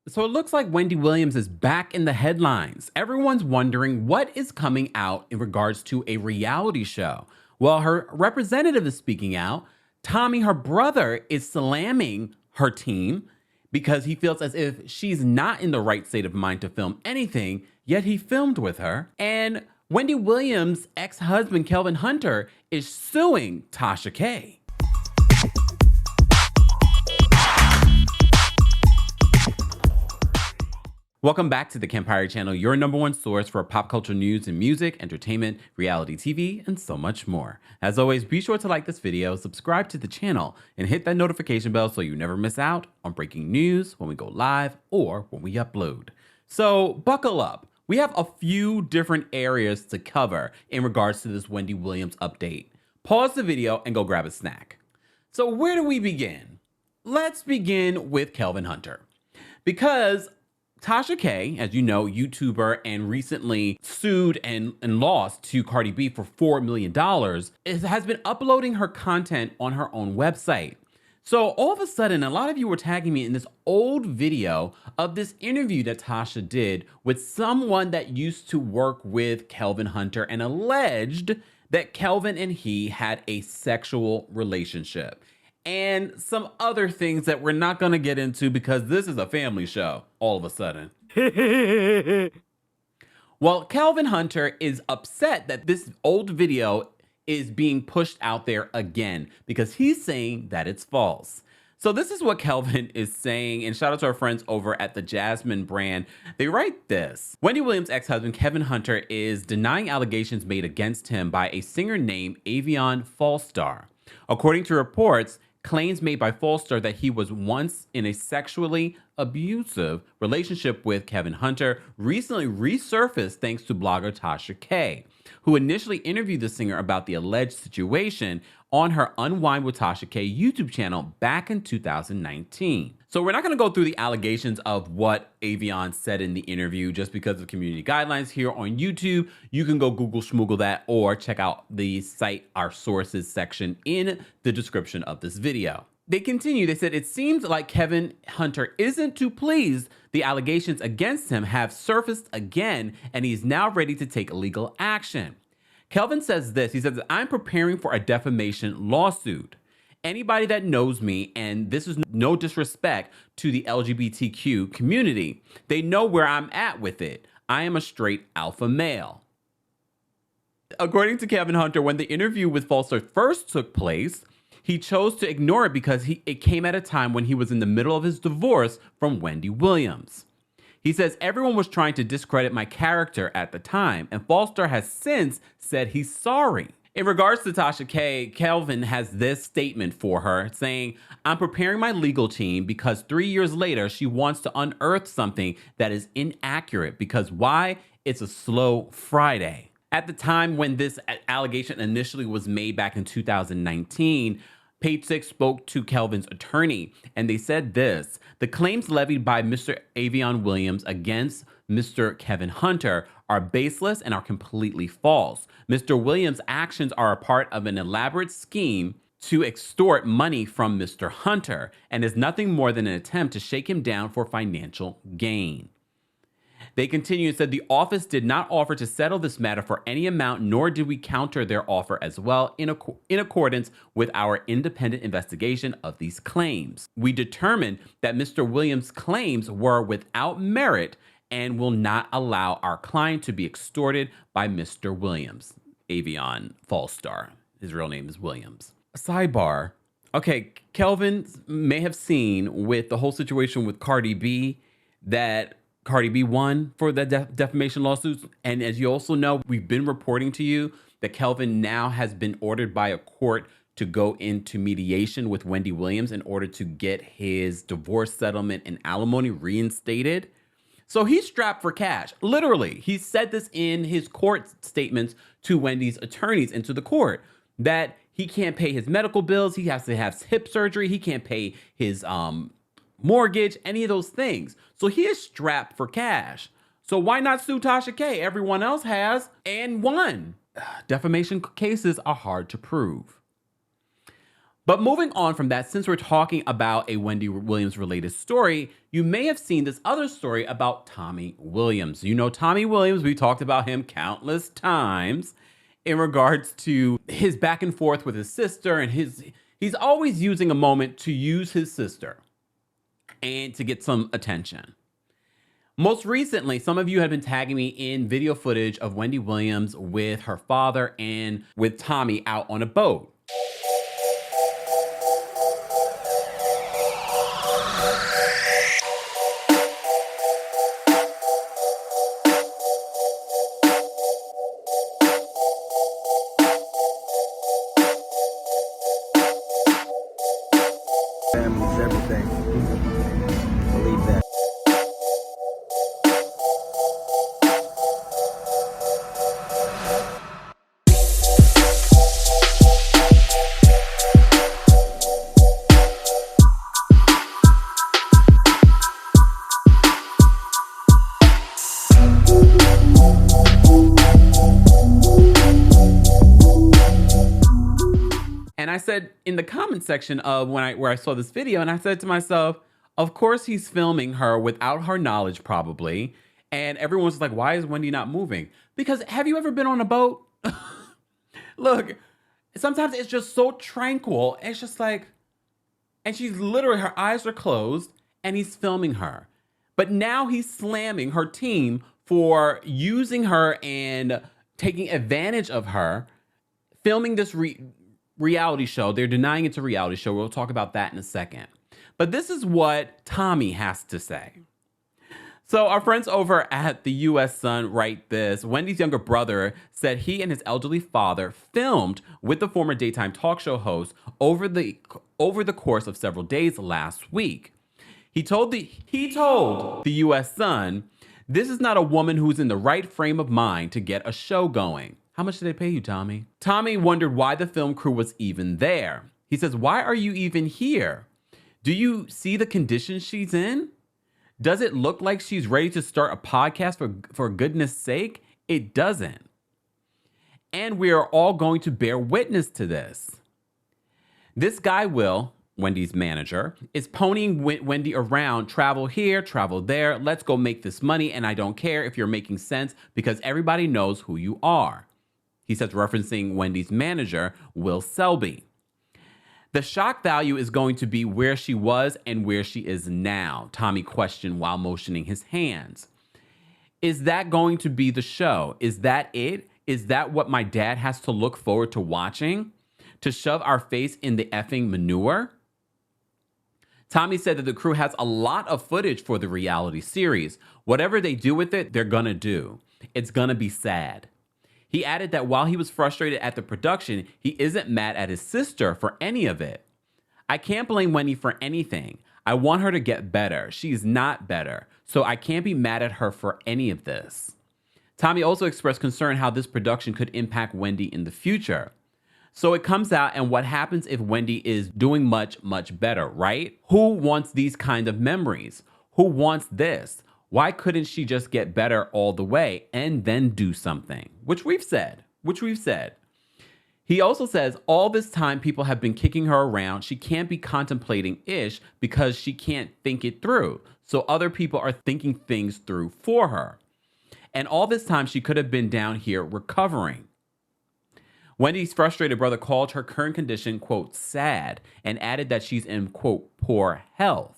So it looks like Wendy Williams is back in the headlines. Everyone's wondering what is coming out in regards to a reality show. Well, her representative is speaking out. Tommy, her brother, is slamming her team because he feels as if she's not in the right state of mind to film anything, yet he filmed with her. And Wendy Williams' ex-husband, Kelvin Hunter, is suing Tasha K. Welcome back to the Kempire channel, your number one source for pop culture news and music, entertainment, reality TV, and so much more. As always, be sure to like this video, subscribe to the channel, and hit that notification bell so you never miss out on breaking news when we go live or when we upload. So buckle up. We have a few different areas to cover in regards to this Wendy Williams update. Pause the video and go grab a snack. So where do we begin? Let's begin with Kelvin Hunter. Because Tasha K, as you know, YouTuber and recently sued and lost to Cardi B for $4 million, has been uploading her content on her own website. So all of a sudden, a lot of you were tagging me in this old video of this interview that Tasha did with someone that used to work with Kelvin Hunter and alleged that Kelvin and he had a sexual relationship. And some other things that we're not going to get into because this is a family show all of a sudden. Well, Kelvin Hunter is upset that this old video is being pushed out there again because he's saying that it's false. So this is what Kelvin is saying, and shout out to our friends over at the Jasmine brand. They write this: Wendy Williams' ex-husband Kevin Hunter is denying allegations made against him by a singer named Avion Fallstar. According to reports, claims made by Fallstar that he was once in a sexually abusive relationship with Kevin Hunter recently resurfaced thanks to blogger Tasha K, who initially interviewed the singer about the alleged situation on her Unwind with Tasha K YouTube channel back in 2019. So we're not going to go through the allegations of what Avion said in the interview just because of community guidelines here on YouTube. You can go Google schmoogle that or check out the Cite Our Sources section in the description of this video. They continue, they said, it seems like Kevin Hunter isn't too pleased the allegations against him have surfaced again, and he's now ready to take legal action. Kelvin says this, he says, I'm preparing for a defamation lawsuit. Anybody that knows me, and this is no disrespect to the LGBTQ community, they know where I'm at with it. I am a straight alpha male. According to Kevin Hunter, when the interview with Fallstar first took place, he chose to ignore it because it came at a time when he was in the middle of his divorce from Wendy Williams. He says, everyone was trying to discredit my character at the time, and Fallstar has since said he's sorry. In regards to Tasha K, Kelvin has this statement for her saying, I'm preparing my legal team because 3 years later, she wants to unearth something that is inaccurate because why? It's a slow Friday. At the time when this allegation initially was made back in 2019, Page Six spoke to Kelvin's attorney, and they said this: the claims levied by Mr. Avion Williams against Mr. Kevin Hunter are baseless and are completely false. Mr. Williams' actions are a part of an elaborate scheme to extort money from Mr. Hunter and is nothing more than an attempt to shake him down for financial gain. They continue and said the office did not offer to settle this matter for any amount, nor did we counter their offer as well in accordance with our independent investigation of these claims. We determined that Mr. Williams' claims were without merit and will not allow our client to be extorted by Mr. Williams. Avion Fallstar. His real name is Williams. Sidebar. Okay, Kelvin may have seen with the whole situation with Cardi B that Cardi B won for the defamation lawsuits. And as you also know, we've been reporting to you that Kelvin now has been ordered by a court to go into mediation with Wendy Williams in order to get his divorce settlement and alimony reinstated. So he's strapped for cash. Literally, he said this in his court statements to Wendy's attorneys and to the court that he can't pay his medical bills. He has to have hip surgery. He can't pay his mortgage, any of those things. So he is strapped for cash. So why not sue Tasha K? Everyone else has and won. Defamation cases are hard to prove. But moving on from that, since we're talking about a Wendy Williams related story, you may have seen this other story about Tommy Williams. You know Tommy Williams, we talked about him countless times in regards to his back and forth with his sister, and he's always using a moment to use his sister and to get some attention. Most recently, some of you have been tagging me in video footage of Wendy Williams with her father and with Tommy out on a boat. Family's everything. Believe that. And I said in the comment section of where I saw this video, and I said to myself, of course he's filming her without her knowledge probably. And everyone's like, why is Wendy not moving? Because have you ever been on a boat? Look, sometimes it's just so tranquil. It's just like, and she's literally, her eyes are closed and he's filming her. But now he's slamming her team for using her and taking advantage of her, filming this reality show. They're denying it's a reality show. We'll talk about that in a second. But this is what Tommy has to say. So our friends over at the US Sun write this. Wendy's younger brother said he and his elderly father filmed with the former daytime talk show host over the course of several days last week. He told the US Sun, this is not a woman who's in the right frame of mind to get a show going. How much did they pay you, Tommy? Tommy wondered why the film crew was even there. He says, why are you even here? Do you see the condition she's in? Does it look like she's ready to start a podcast for goodness sake? It doesn't. And we are all going to bear witness to this. This guy, Will, Wendy's manager, is ponying Wendy around, travel here, travel there. Let's go make this money. And I don't care if you're making sense because everybody knows who you are. He says, referencing Wendy's manager, Will Selby. The shock value is going to be where she was and where she is now, Tommy questioned while motioning his hands. Is that going to be the show? Is that it? Is that what my dad has to look forward to watching? To shove our face in the effing manure? Tommy said that the crew has a lot of footage for the reality series. Whatever they do with it, they're gonna do. It's gonna be sad. He added that while he was frustrated at the production, he isn't mad at his sister for any of it. I can't blame Wendy for anything. I want her to get better. She's not better, so I can't be mad at her for any of this. Tommy also expressed concern how this production could impact Wendy in the future. So it comes out, and what happens if Wendy is doing much, much better, right? Who wants these kind of memories? Who wants this? Why couldn't she just get better all the way and then do something? Which we've said. He also says all this time people have been kicking her around. She can't be contemplating ish because she can't think it through. So other people are thinking things through for her. And all this time she could have been down here recovering. Wendy's frustrated brother called her current condition, quote, sad, and added that she's in, quote, poor health.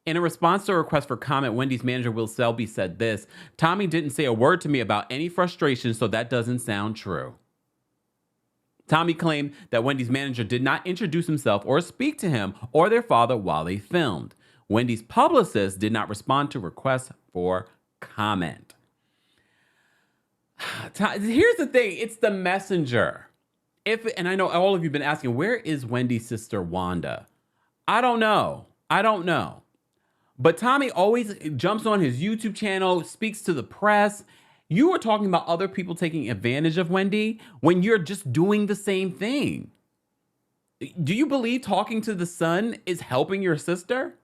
In a response to a request for comment, Wendy's manager, Will Selby, said this, Tommy didn't say a word to me about any frustration, so that doesn't sound true. Tommy claimed that Wendy's manager did not introduce himself or speak to him or their father while they filmed. Wendy's publicist did not respond to requests for comment. Here's the thing, it's the messenger. And I know all of you have been asking, where is Wendy's sister Wanda? I don't know. But Tommy always jumps on his YouTube channel, speaks to the press. You are talking about other people taking advantage of Wendy when you're just doing the same thing. Do you believe talking to the Sun is helping your sister?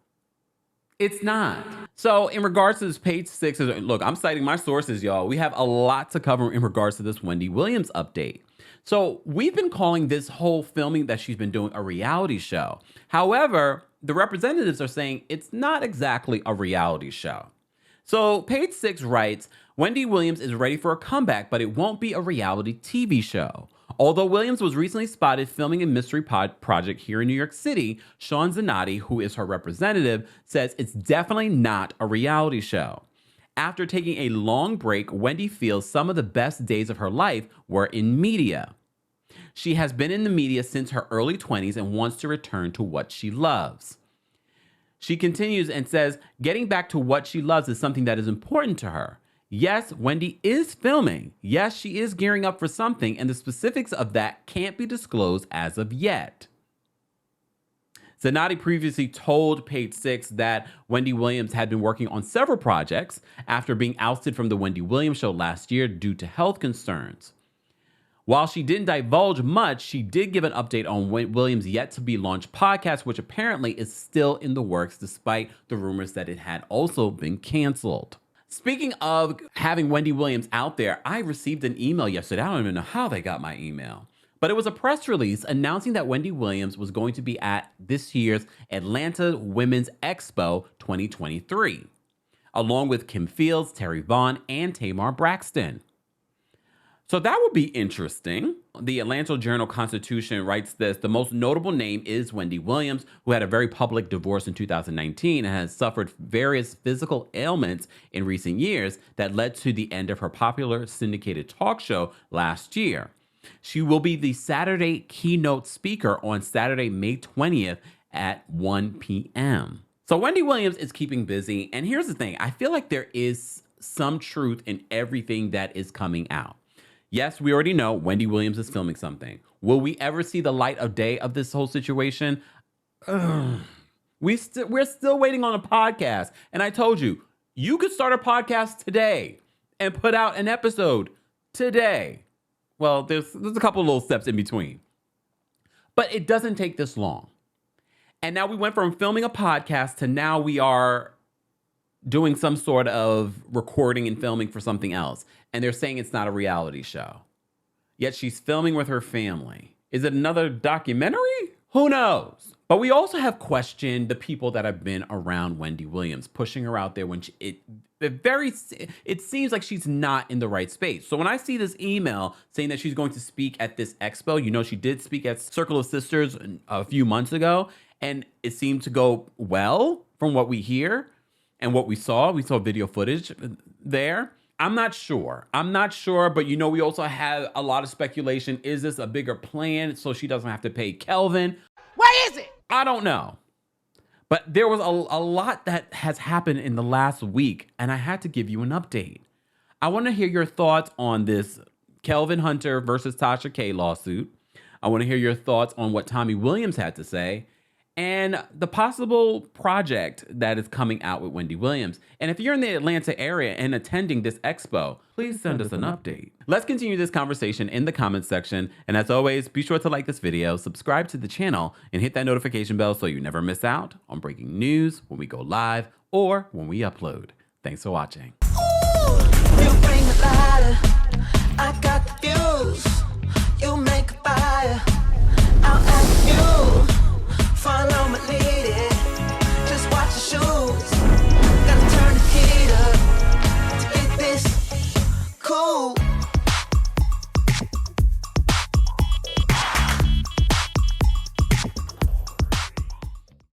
It's not. So in regards to this page 6, look, I'm citing my sources, y'all. We have a lot to cover in regards to this Wendy Williams update. So we've been calling this whole filming that she's been doing a reality show. However, the representatives are saying it's not exactly a reality show. So Page Six writes, Wendy Williams is ready for a comeback, but it won't be a reality TV show. Although Williams was recently spotted filming a mystery project here in New York City, Sean Zanotti, who is her representative, says it's definitely not a reality show. After taking a long break, Wendy feels some of the best days of her life were in media. She has been in the media since her early 20s and wants to return to what she loves. She continues and says, getting back to what she loves is something that is important to her. Yes, Wendy is filming. Yes, she is gearing up for something, and the specifics of that can't be disclosed as of yet. Zanotti previously told Page Six that Wendy Williams had been working on several projects after being ousted from the Wendy Williams show last year due to health concerns. While she didn't divulge much, she did give an update on Williams' yet-to-be-launched podcast, which apparently is still in the works despite the rumors that it had also been canceled. Speaking of having Wendy Williams out there, I received an email yesterday. I don't even know how they got my email. But it was a press release announcing that Wendy Williams was going to be at this year's Atlanta Women's Expo 2023, along with Kim Fields, Terry Vaughn, and Tamar Braxton. So that would be interesting. The Atlanta Journal-Constitution writes this: the most notable name is Wendy Williams, who had a very public divorce in 2019 and has suffered various physical ailments in recent years that led to the end of her popular syndicated talk show last year. She will be the Saturday keynote speaker on Saturday, May 20th at 1 p.m. So Wendy Williams is keeping busy. And here's the thing. I feel like there is some truth in everything that is coming out. Yes, we already know Wendy Williams is filming something. Will we ever see the light of day of this whole situation? We're still waiting on a podcast. And I told you, you could start a podcast today and put out an episode today. Well, there's a couple of little steps in between. But it doesn't take this long. And now we went from filming a podcast to now we are doing some sort of recording and filming for something else. And they're saying it's not a reality show. Yet she's filming with her family. Is it another documentary? Who knows? But we also have questioned the people that have been around Wendy Williams, pushing her out there when it seems like she's not in the right space. So when I see this email saying that she's going to speak at this expo, you know, she did speak at Circle of Sisters a few months ago, and it seemed to go well from what we hear and what we saw. We saw video footage there. I'm not sure, but you know, we also have a lot of speculation. Is this a bigger plan so she doesn't have to pay Kelvin? What is it? I don't know. But there was a lot that has happened in the last week, and I had to give you an update. I want to hear your thoughts on this Kelvin Hunter versus Tasha K lawsuit. I want to hear your thoughts on what Tommy Williams had to say and the possible project that is coming out with Wendy Williams. And if you're in the Atlanta area and attending this expo, please send us an update. Let's continue this conversation in the comments section. And as always, be sure to like this video, subscribe to the channel, and hit that notification bell so you never miss out on breaking news when we go live or when we upload. Thanks for watching. Ooh, you bring the lighter, I got the fuse. You make a fire, I'll ask you. Follow my lady.